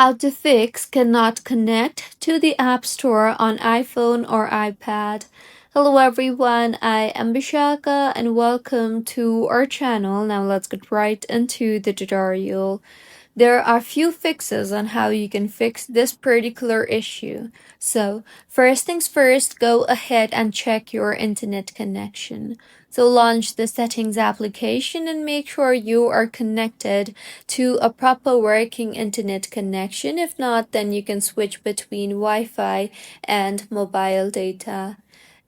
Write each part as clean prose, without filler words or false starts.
How to fix cannot connect to the App Store on iPhone or iPad. Hello everyone, I am Bishaka and welcome to our channel. Now let's get right into the tutorial. There are few fixes on how you can fix this particular issue. So, first things first, go ahead and check your internet connection. So launch the settings application and make sure you are connected to a proper working internet connection. If not, then you can switch between Wi-Fi and mobile data.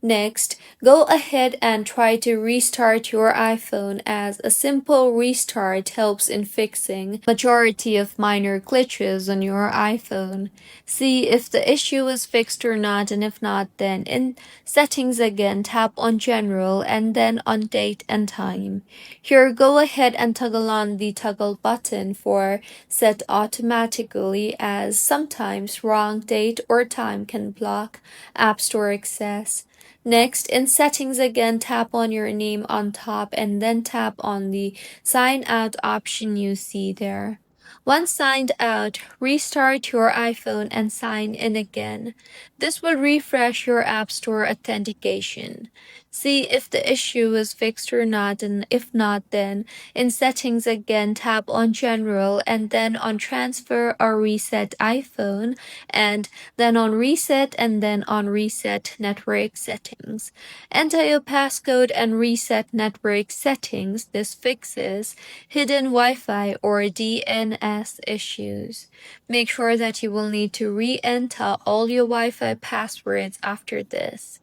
Next, go ahead and try to restart your iPhone, as a simple restart helps in fixing majority of minor glitches on your iPhone. See if the issue is fixed or not, and if not, then in settings again, tap on general and then on date and time. Here, go ahead and toggle on the toggle button for set automatically, as sometimes wrong date or time can block App Store access. Next, in settings again, tap on your name on top and then tap on the sign out option you see there. Once signed out, restart your iPhone and sign in again. This will refresh your App Store authentication. See if the issue is fixed or not, and if not, then in settings again, tap on general and then on transfer or reset iPhone, and then on reset and then on reset network settings. Enter your passcode and reset network settings. This fixes hidden Wi-Fi or DNS issues. Make sure that you will need to re-enter all your Wi-Fi passwords after this.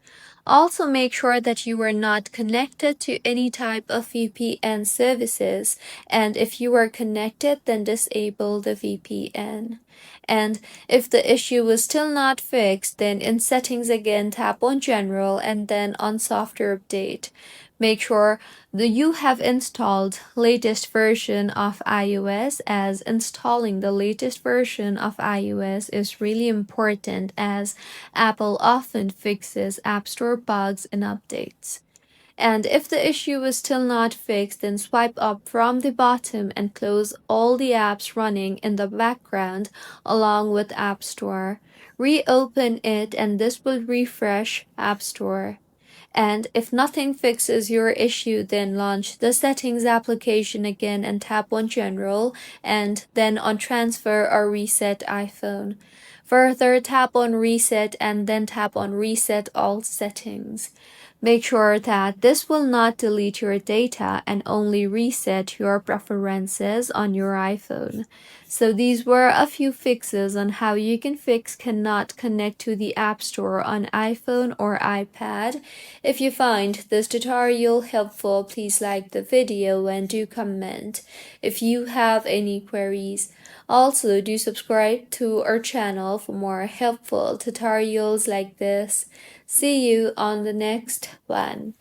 Also, make sure that you are not connected to any type of VPN services, and if you are connected, then disable the VPN. And if the issue is still not fixed, then in settings again, tap on general and then on software update. Make sure that you have installed latest version of iOS, as installing the latest version of iOS is really important, as Apple often fixes App Store bugs and updates. And if the issue is still not fixed, then swipe up from the bottom and close all the apps running in the background along with App Store. Reopen it and this will refresh App Store. And if nothing fixes your issue, then launch the settings application again and tap on general and then on transfer or reset iPhone. Further, tap on reset and then tap on reset all settings. Make sure that this will not delete your data and only reset your preferences on your iPhone. So these were a few fixes on how you can fix cannot connect to the App Store on iPhone or iPad. If you find this tutorial helpful, please like the video and do comment if you have any queries. Also, do subscribe to our channel for more helpful tutorials like this. See you on the next one.